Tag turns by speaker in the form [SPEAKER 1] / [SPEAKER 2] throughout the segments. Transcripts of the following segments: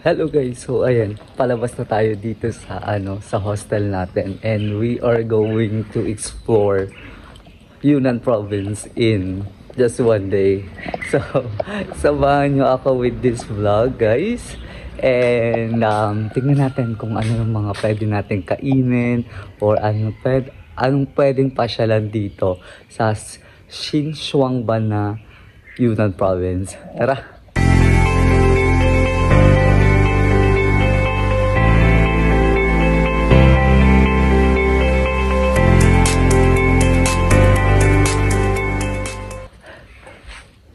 [SPEAKER 1] Hello guys, so ayan, palabas na tayo dito sa sa hostel natin and we are going to explore Yunnan province in just one day. So, samahan nyo ako with this vlog guys. And tingnan natin kung ano yung mga pwede natin kainin or anong pwedeng pasyalan dito sa Xishuangban na Yunnan province. Tara!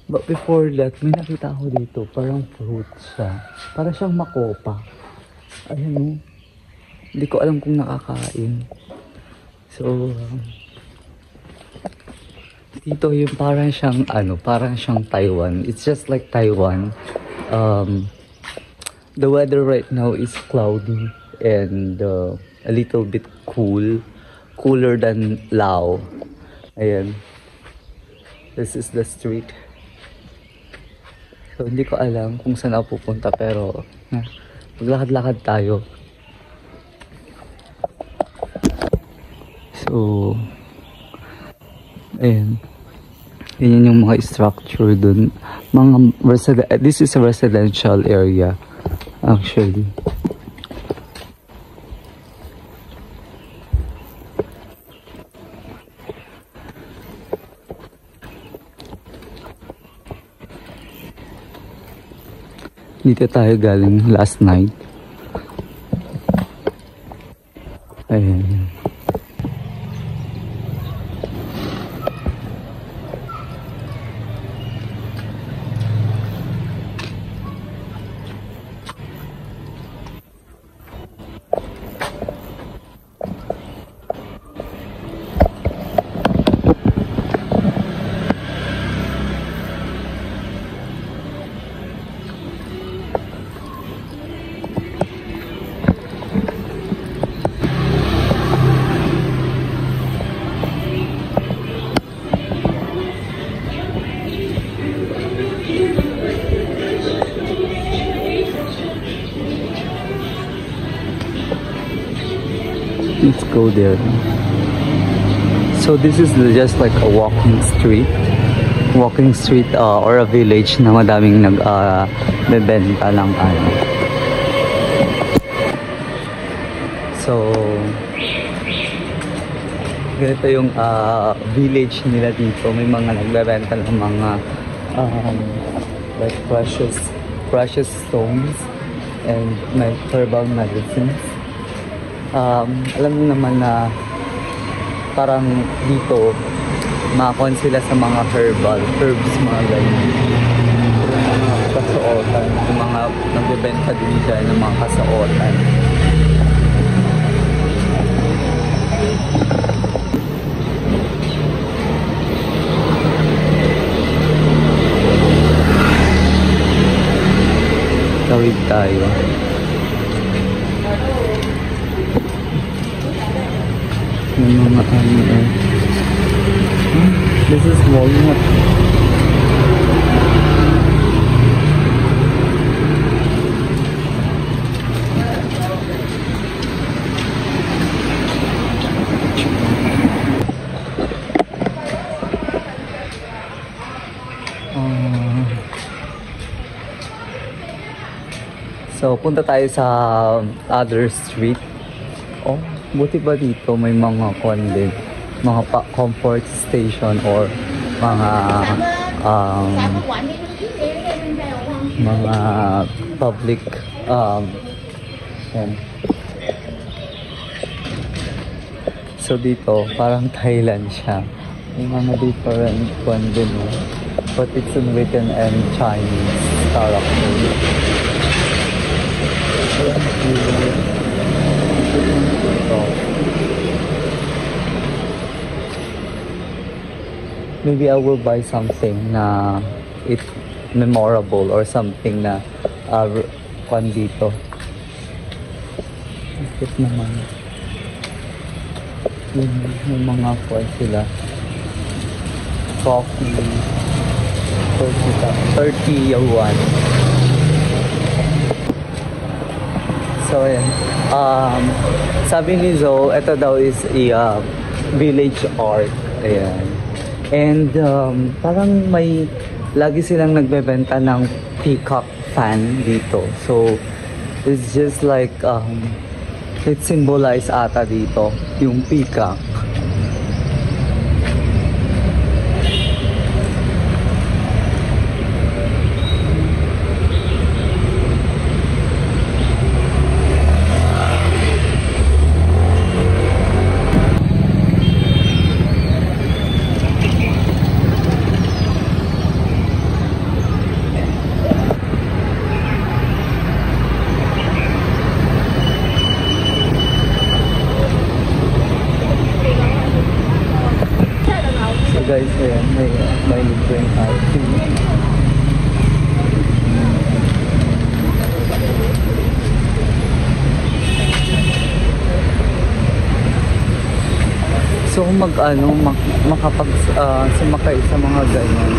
[SPEAKER 1] But before that, may nakita ako dito, parang fruit siya. Para siyang makopa. Ayan o. Hindi ko alam kung nakakain. So, dito yung parang siyang Taiwan. It's just like Taiwan. The weather right now is cloudy and a little bit cool. Cooler than Lao. Ayan. This is the street. So, hindi ko alam kung saan ako pupunta pero maglakad-lakad tayo. So, ayan. Yan yung mga structure dun. This is a residential area actually. Dito tayo galing last night. Ayan. Let's go there. So this is just like a walking street or a village na madaming bebenta ng So ganito yung village nila dito. May mga nagbebenta ng mga like precious stones and herbal medicines. Alam niyo naman na parang dito makakon sila sa mga herbs, mga ganyan. Mga kasuotan, yung mga nagbebenta din dyan ng mga kasuotan. Tawid tayo. Yung mga this is walnut. So punta tayo sa other street. Oh, buti ba dito may mga din, mga comfort station or mga public yan. So dito parang Thailand siya. May mga different din, but it's in written and Chinese character. Maybe I will buy something na it's memorable or something na dito. Bakit naman? May mga sila. Coffee. 30 yuan. So, ayan. Sabi ni Zoe, ito daw is a village art. Ayan. And parang may lagi silang nagbebenta ng peacock fan dito. So, it's just like it symbolize ata dito yung peacock. Guys, ayan, may libreng parking. So makapag sumakay sa mga ganyan.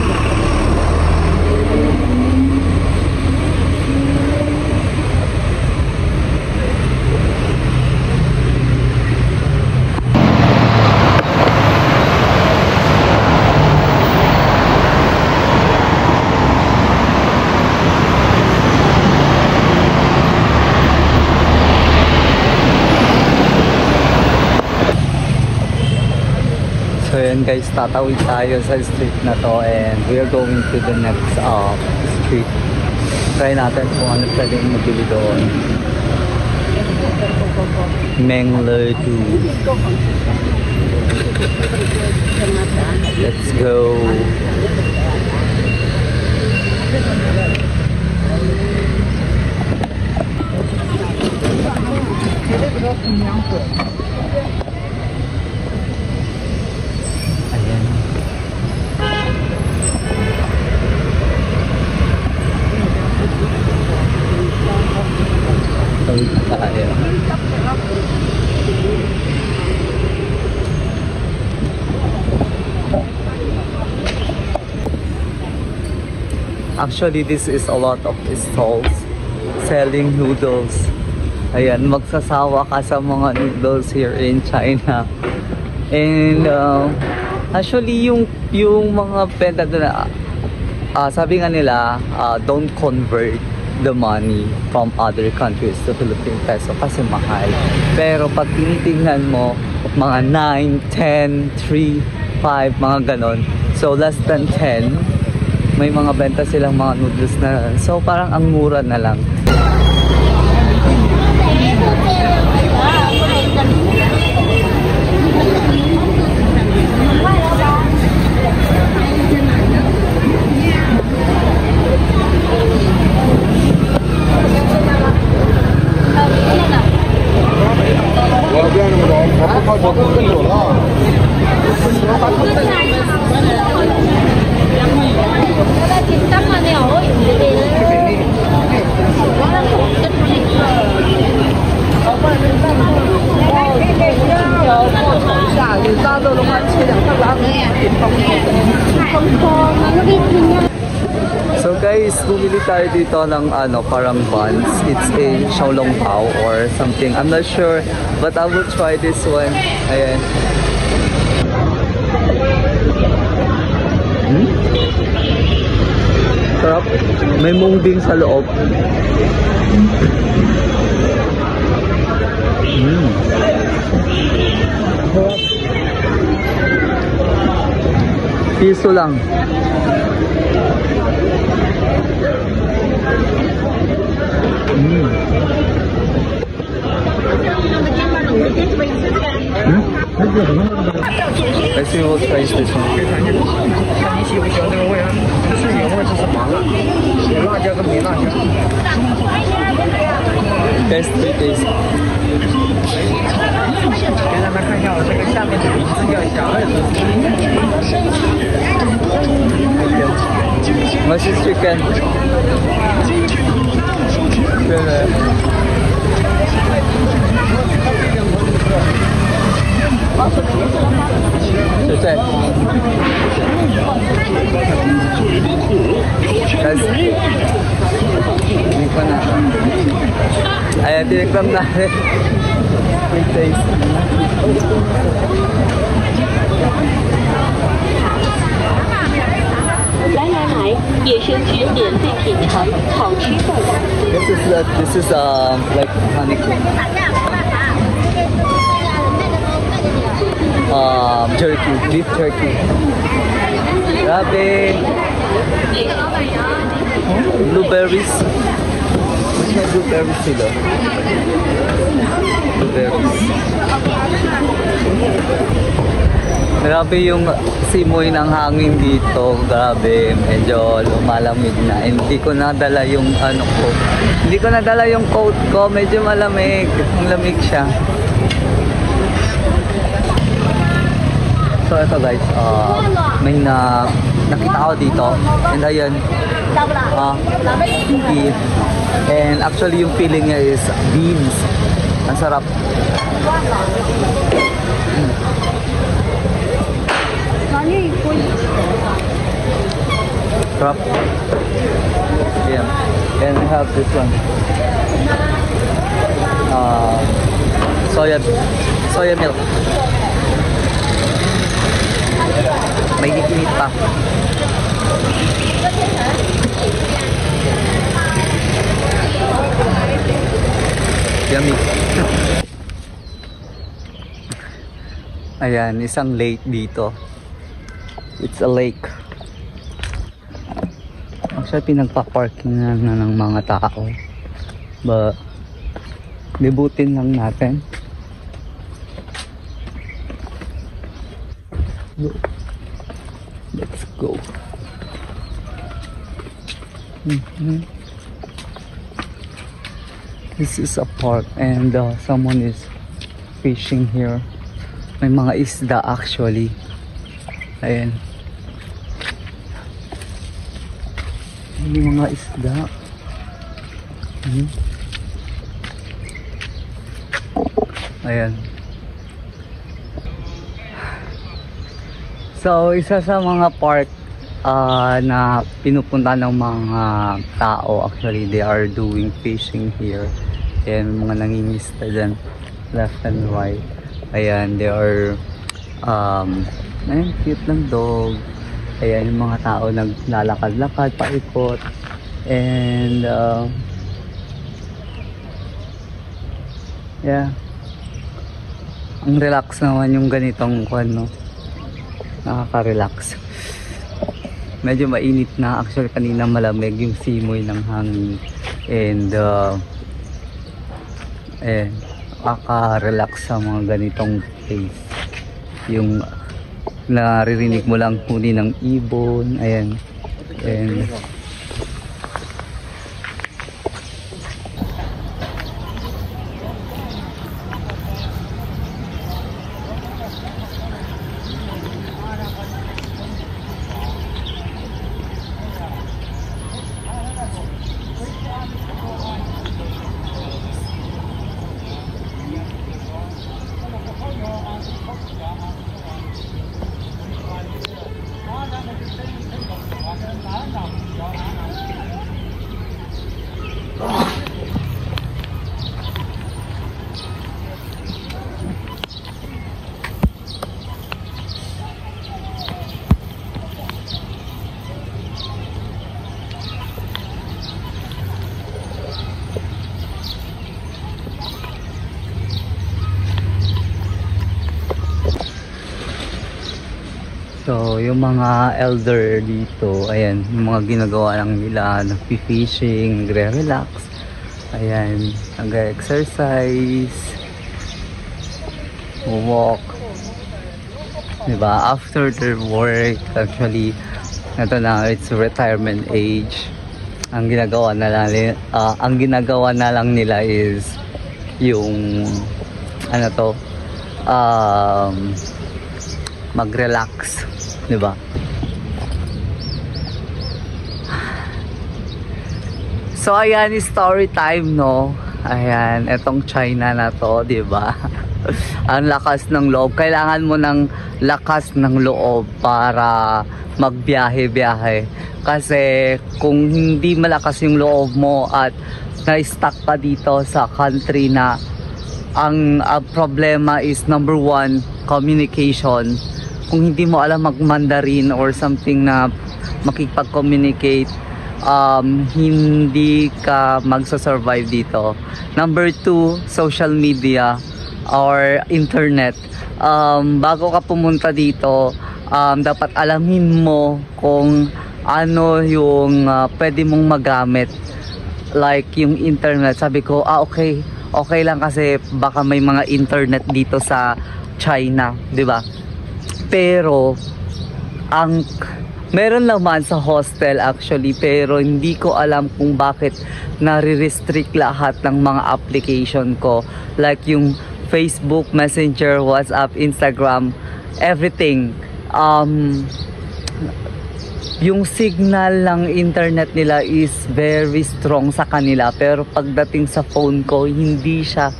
[SPEAKER 1] So yan guys, tatawid tayo sa street na to and we are going to the next street. Try natin kung ano pwedeng mabili doon. Mengledu. Let's go. Tayo. Actually, this is a lot of stalls selling noodles. Ayan, magsasawa ka sa mga noodles here in China. And actually, yung mga benta doon, sabi nga nila, don't convert the money from other countries to Philippine peso kasi mahal. Pero pag tinitingnan mo, mga 9, 10, 3, 5, mga ganon. So less than 10, may mga benta silang mga noodles na. So parang ang mura na lang. So guys, bumili tayo dito ng parang buns. It's a xiaolongbao or something. I'm not sure, but I will try this one. Ayan. Sarap. May mungbing sa loob. Piso lang. Let's see what price this one.
[SPEAKER 2] 看你喜不喜欢这个味啊？这是原味，这是麻辣，有辣椒跟没辣椒。
[SPEAKER 1] Best taste.
[SPEAKER 2] 给大家看一下我这个下面的名字叫小二子。
[SPEAKER 1] What's this chicken? Guys, Ayan, tinikram natin. Wait, taste.
[SPEAKER 3] 来来来，野生菌免费品尝，好吃不完。
[SPEAKER 1] This is like honeycomb. Turkey, beef turkey. Grabe. Blueberries. Mas may blueberries sila. Blueberries. Grabe yung simoy ng hangin dito. Grabe, medyo lumalamig na. Hindi ko nadala yung ano ko. Hindi ko nadala yung coat ko. Medyo malamig. Ang lamig siya. So ito guys, may nakita ko dito. And ayan. Beef. And actually yung feeling niya is beans. Ang sarap. Sarap. Yeah. And I have this one. Soya milk. May hikmit pa. Yummy. Ayan, isang lake dito. It's a lake. Actually, pinagpa-parking na ng mga tao. But, debutin lang natin. Let's go. This is a park and someone is fishing here. May mga isda actually. Ayan. May mga isda. Ayan. So, isa sa mga park na pinupunta ng mga tao, actually they are doing fishing here. Ayan, mga nangingisda dyan, left and right. Ayan, they are ayun, cute ng dog. Ayan, yung mga tao naglalakad-lakad, paikot. And yeah, ang relax naman yung ganitong kwan, no? Nakaka-relax. Medyo mainit na. Actually, kanina malamig yung simoy ng hangin. And nakaka-relax sa mga ganitong place. Yung naririnig mo lang huni ng ibon. Ayan. And so, yung mga elder dito, ayan, yung mga ginagawa lang nila, nagpi-fishing, nagre-relax, ayan, nag-exercise, walk, diba, after their work, actually, ito na, it's retirement age, ang ginagawa na lang nila is, yung, ano to, mag-relax, di ba? So ayan, story time, no? Ayan, etong China na to, di ba? Ang lakas ng loob. Kailangan mo ng lakas ng loob para magbiyahe-biyahe. Kasi kung hindi malakas yung loob mo at na-stuck ka dito sa country na ang problema is number one, communication. Kung hindi mo alam mag-Mandarin or something na makipag-communicate, hindi ka magsa-survive dito. Number two, social media or internet. Bago ka pumunta dito, dapat alamin mo kung ano yung pwede mong magamit, like yung internet. Sabi ko, okay lang kasi baka may mga internet dito sa China, di ba? Pero meron naman sa hostel actually, pero hindi ko alam kung bakit nare-restrict lahat ng mga application ko, like yung Facebook, Messenger, WhatsApp, Instagram, everything. Yung signal ng internet nila is very strong sa kanila, pero pagdating sa phone ko hindi siya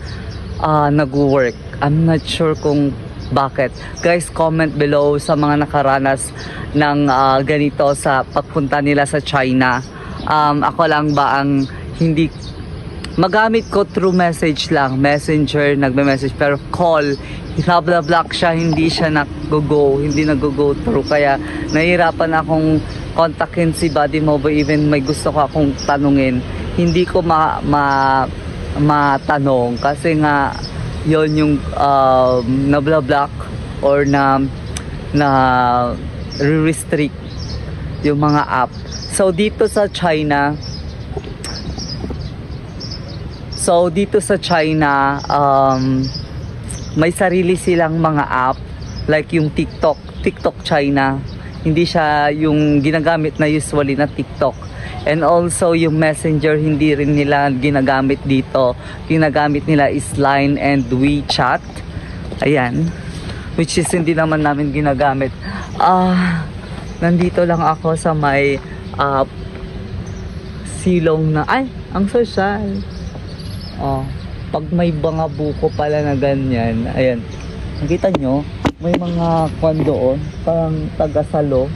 [SPEAKER 1] nag-work. I'm not sure kung bakit. Guys, comment below sa mga nakaranas ng ganito sa pagpunta nila sa China. Ako lang ba ang hindi magamit ko through message lang, Messenger, nagme-message, pero call, bla-block siya, hindi siya nag-go through. Kaya nahihirapan akong kontakin si Buddy Mobo, even may gusto ko akong tanungin, hindi ko matanong kasi nga yon yung na-block or na restrict yung mga app. So dito sa China, may sarili silang mga app, like yung TikTok China. Hindi siya yung ginagamit na usually na TikTok. And also yung Messenger, hindi rin nila ginagamit dito. Ginagamit nila is Line and WeChat. Ayan. Which is hindi naman namin ginagamit. Nandito lang ako sa may silong na, ang social. Pag may mga buko pala na ganyan, ayan, nakita nyo, may mga kwan doon, parang tagasalo.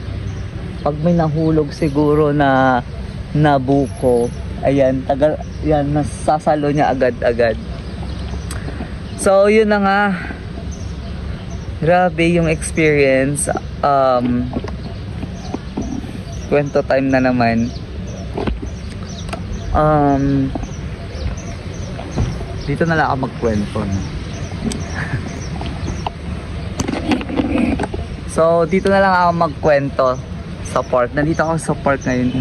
[SPEAKER 1] Pag may nahulog siguro na buko, ayan, yan, nasasalo niya agad-agad. So, yun na nga. Grabe yung experience. Kwento time na naman. Dito na lang ako magkwento. So, dito na lang ako magkwento sa park. Nandito ako sa park ngayon,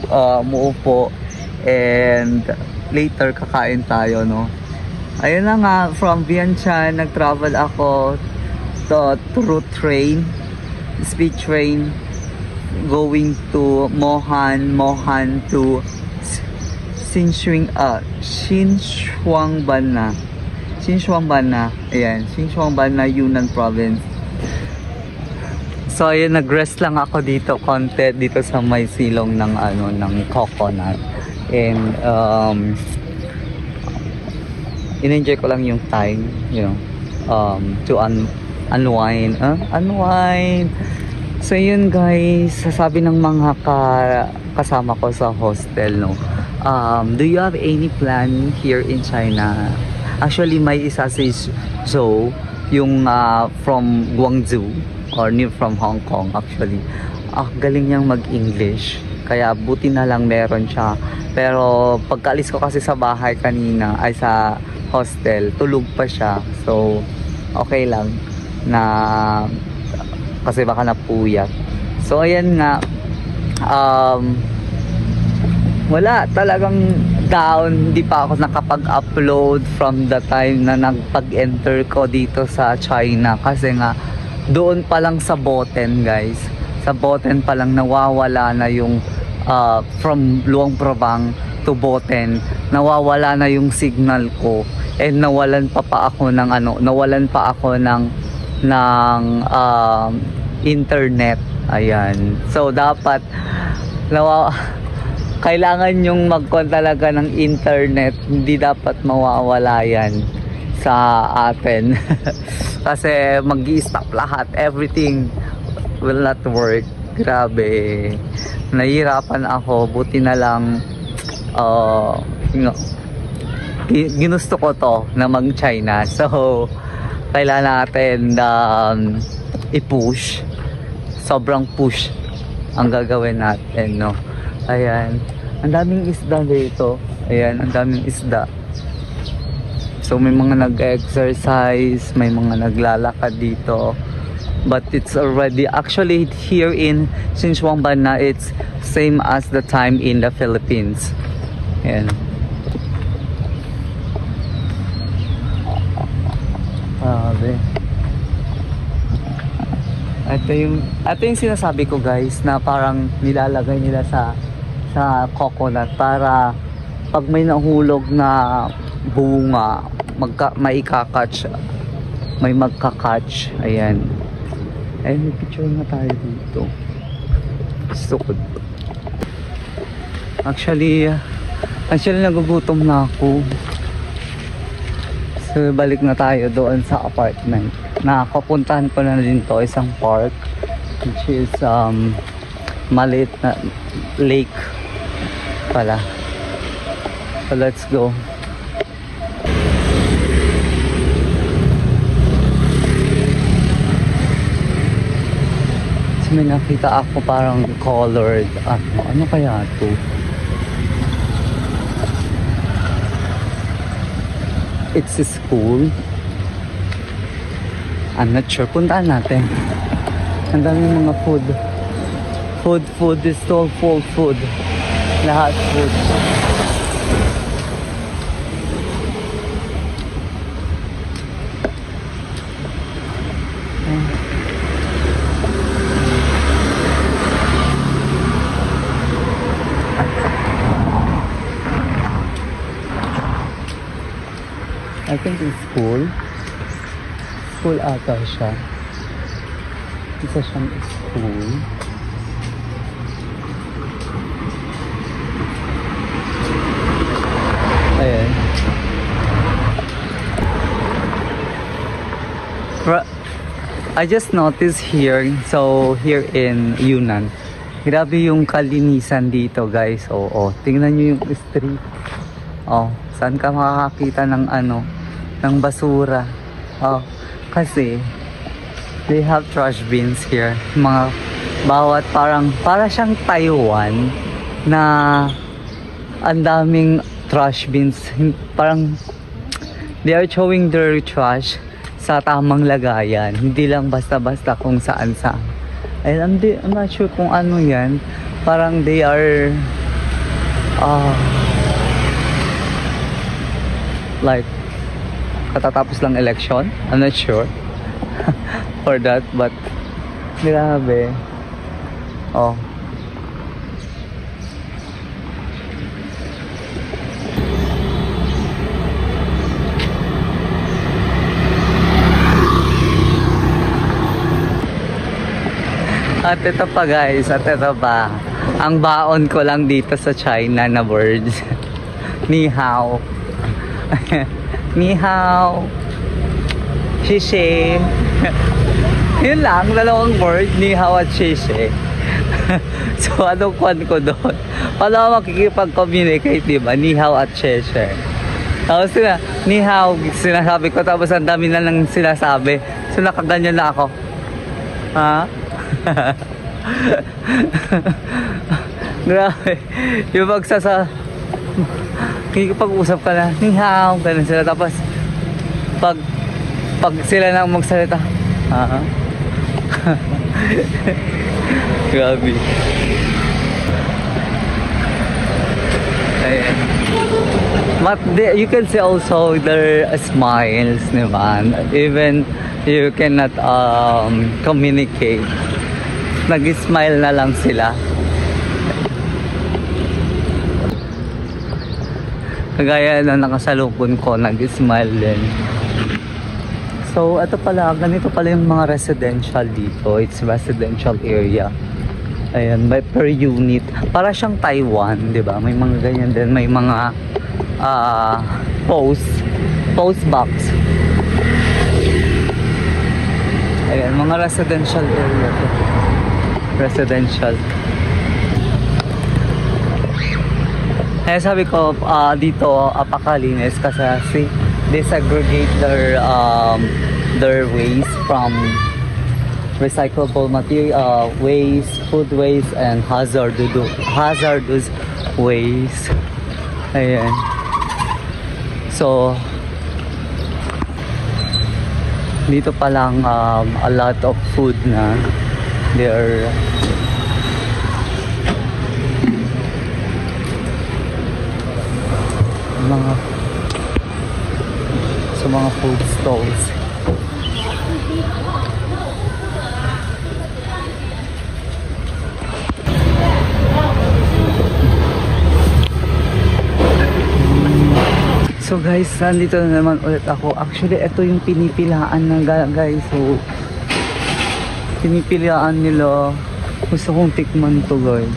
[SPEAKER 1] umuupo, and later kakain tayo, no? Ayun na nga, from Vientiane, nag-travel ako through train, speed train, going to Mohan to Xinchuangban na. Ayan, Xinchuangban na, Yunnan province. So ayun, nag-rest lang ako dito konti dito sa may silong ng ng coconut. And in-enjoy ko lang yung time, you know, to unwind. So yun guys, sasabi ng mga kasama ko sa hostel, no, do you have any plan here in China? Actually, may isa si Zhou, yung from Guangzhou, or new from Hong Kong actually. Galing niyang mag-English, kaya buti na lang meron siya. Pero pagkaalis ko kasi sa bahay kanina, ay sa hostel, tulog pa siya. So okay lang na, kasi baka napuyat. So ayan nga, wala, talagang down. Hindi pa ako nakapag-upload from the time na nagpag-enter ko dito sa China, kasi nga doon pa lang sa Boten, guys, sa Boten pa lang nawawala na yung from Luang Prabang to Boten, nawawala na yung signal ko, and nawalan pa ako ng internet. Ayan, so dapat kailangan yung mag-con talaga ng internet, hindi dapat mawawala yan sa atin. Kasi mag-i-stop lahat, everything will not work. Grabe, nahihirapan ako. Buti na lang ginusto ko to na mag-China. So, kailangan natin i-push. Sobrang push ang gagawin natin, no? Ayan. Ang daming isda dito. Ayan, ang daming isda. So, may mga nag-exercise, may mga naglalakad dito. But it's already, actually here in Xinjiang, it's same as the time in the Philippines. Ayan. Grabe. Ito yung sinasabi ko, guys, na parang nilalagay nila sa coconut para pag may nahulog na bunga, maikakatch, may magkakatch. Ayan. Ay, may picture na tayo dito. Gusto ko. Actually nagugutom na ako. So, balik na tayo doon sa apartment. Nakapuntahan ko na din to, isang park, which is maliit na lake pala. So, let's go. So, may nakita ako parang colored, ano kaya to? It's a school. I'm not sure. Puntaan natin. Ang daming mga food. Food is all full food. Lahat food. I think it's school. School ata siya. Isa siyang school. Ayan. I just noticed here, so here in Yunnan, grabe yung kalinisan dito, guys. Oo, tingnan nyo yung street. Oh, saan ka makakakita ng ng basura. Oh, kasi they have trash bins here. Mga bawat para siyang Taiwan na ang daming trash bins. Parang they are showing their trash sa tamang lagayan. Hindi lang basta-basta kung saan-saan. I'm not sure kung ano yan. Parang they are like katatapos lang election. I'm not sure for that, but grabe. Oh. At ito pa, guys, at ito pa ang baon ko lang dito sa China na words. Ni hao. Ni hao. Xie. Yun lang, dalawang word, ni hao at xie. So, anong kwan ko doon? Paano makikipag-communicate, diba? Ni hao at xie. Tapos ni hao, sinasabi ko, tapos ang dami na lang sinasabi. So, nakaganyan na ako. Ha? Grabe. Yung kikipag-usap ka na, ni hao, ganun sila. Tapos, pag sila nang magsalita, grabe. Ayan. But you can see also their smiles, naman. Even you cannot communicate. Nag-smile na lang sila. Kagaya na nakasalubon ko, nag-smile din. So, ito pala, ganito pala yung mga residential dito. It's residential area. Ayan, by per unit. Para siyang Taiwan, di ba? May mga ganyan din. May mga post box. Ayan, mga residential area to. Residential. Kaya sabi ko, dito, apakalinis kasi they segregate their waste from recyclable material, waste, food waste, and hazardous waste. Ayan. So, dito pa lang a lot of food na they're mga food stalls. So guys, nandito na naman ulit ako. Actually, ito yung pinipilaan na guys. So, pinipilaan nila. Gusto kong tikman to guys.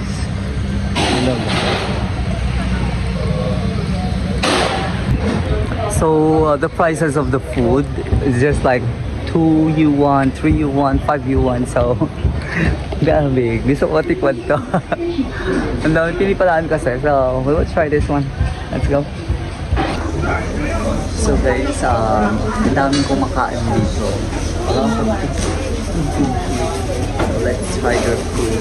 [SPEAKER 1] So, the prices of the food is just like 2 yuan, 3 yuan, 5 yuan. So, grabe. Gusto ko tikman to. Ang dami pinipilaan kasi. So, let's try this one. Let's go. So guys, ang daming kumakain dito. So let's try their food.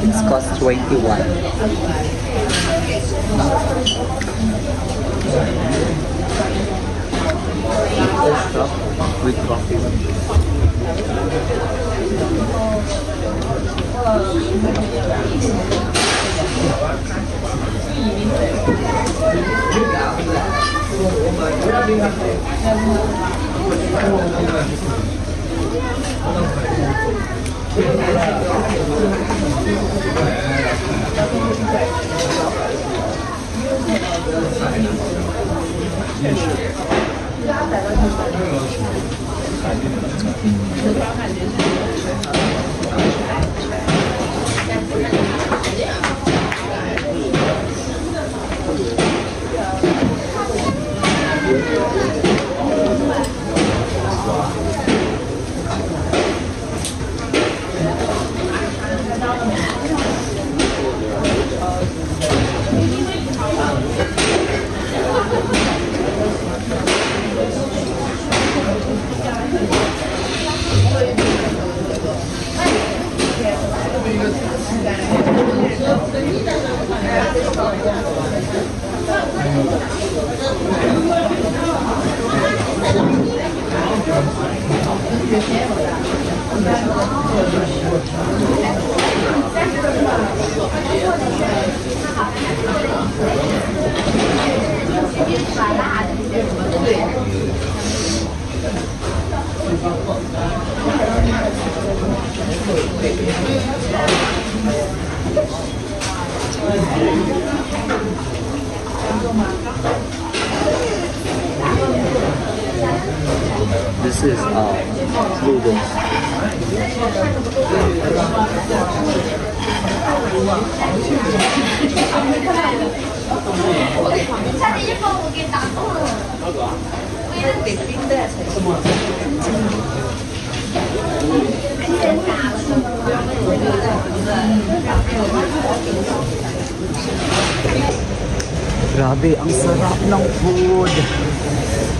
[SPEAKER 1] It's cost 21. With coffee. This is noodles. Grabe, ang sarap ng food.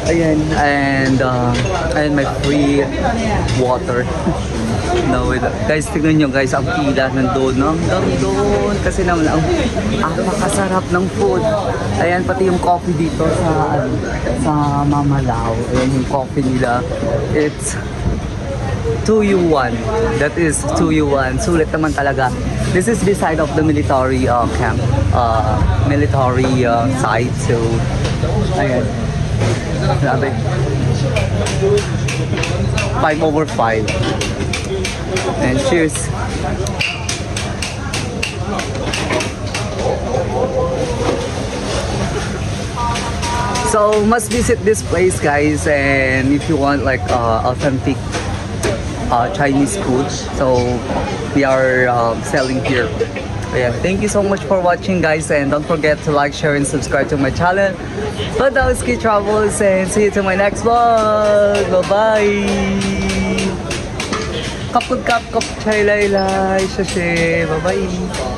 [SPEAKER 1] Ayan, and may free water. No, guys, tignan nyo guys, ang pila nandun, hanggang doon. Kasi naman, ang napakasarap ng food. Ayan, pati yung coffee dito sa Mamalao. Ayan yung coffee nila. It's 2 yuan. That is 2 yuan. Sulit naman talaga. This is beside of the military camp, military site. So, ayan. Grabe. 5/5. And cheers. So, must visit this place, guys. And if you want like authentic Chinese food, so we are selling here. Yeah, thank you so much for watching, guys, and don't forget to like, share, and subscribe to my channel. Badowski Travels, and see you to my next vlog. Bye bye. Kapag kap kap chay lay lay, sase, bye bye.